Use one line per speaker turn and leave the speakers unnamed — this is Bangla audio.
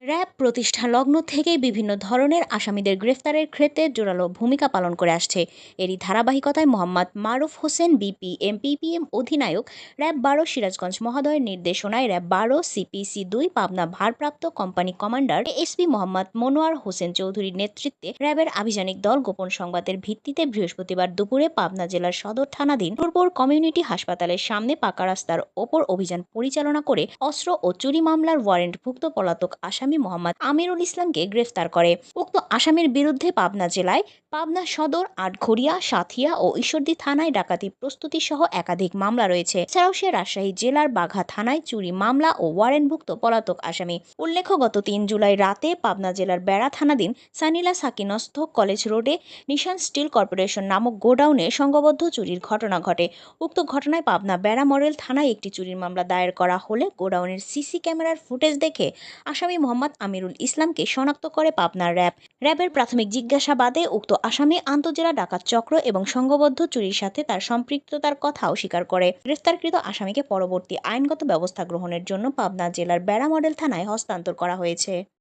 র্যাব প্রতিষ্ঠা লগ্ন থেকেই বিভিন্ন ধরনের আসামিদের গ্রেফতারের ক্ষেত্রে জোরালো ভূমিকা পালন করে আসছে। এরই ধারাবাহিকতায় মোহাম্মদ মারুফ হোসেন বিপিএম পিপিএম অধিনায়ক র্যাব ১২ সিরাজগঞ্জ মহোদয়ের নির্দেশনায় র্যাব ১২ সিপিসি ২ পাবনা ভারপ্রাপ্ত company commander ASP Mohammad Monowar Hossain চৌধুরীর নেতৃত্বে র্যাবের আভিযানিক দল গোপন সংবাদের ভিত্তিতে বৃহস্পতিবার দুপুরে পাবনা জেলার সদর থানাধীন নূরপুর কমিউনিটি হাসপাতালের সামনে পাকা রাস্তার ওপর অভিযান পরিচালনা করে অস্ত্র ও চুরি মামলার ওয়ারেন্টভুক্ত পলাতক আসামি মোহাম্মদ আমিরুল ইসলামকে গ্রেফতার করে। উক্ত আসামির বিরুদ্ধে পাবনা জেলায় পাবনা সদর, আটঘরিয়া, সাঁথিয়া ও ঈশ্বরদী থানায় ডাকাতি প্রস্তুতি সহ একাধিক মামলা রয়েছে। এছাড়াও সে রাজশাহী জেলার বাঘা থানায় চুরি মামলা ও ওয়ারেন্টভুক্ত পলাতক আসামি। উল্লেখ্য, গত ৩ জুলাই রাতে পাবনা জেলার বেড়া থানাধীন সানিলা সাকিনস্থ কলেজ রোডে নিশান স্টিল কর্পোরেশন নামক গোডাউনে সংঘবদ্ধ চুরির ঘটনা ঘটে। উক্ত ঘটনায় পাবনা বেড়া মডেল থানায় একটি চুরির মামলা দায়ের করা হলে গোডাউনের সিসি ক্যামেরার ফুটেজ দেখে আসামি মোহাম্মদ আমিরুল ইসলামকে শনাক্ত করে পাবনার র্যাব। র্যাবের প্রাথমিক জিজ্ঞাসাবাদে উক্ত আসামি আন্তজেলা ডাকাত চক্র এবং সংঘবদ্ধ চুরির সাথে তার সম্পৃক্ততার কথাও স্বীকার করে। গ্রেফতারকৃত আসামিকে পরবর্তী আইনগত ব্যবস্থা গ্রহণের জন্য পাবনা জেলার বেড়া মডেল থানায় হস্তান্তর করা হয়েছে।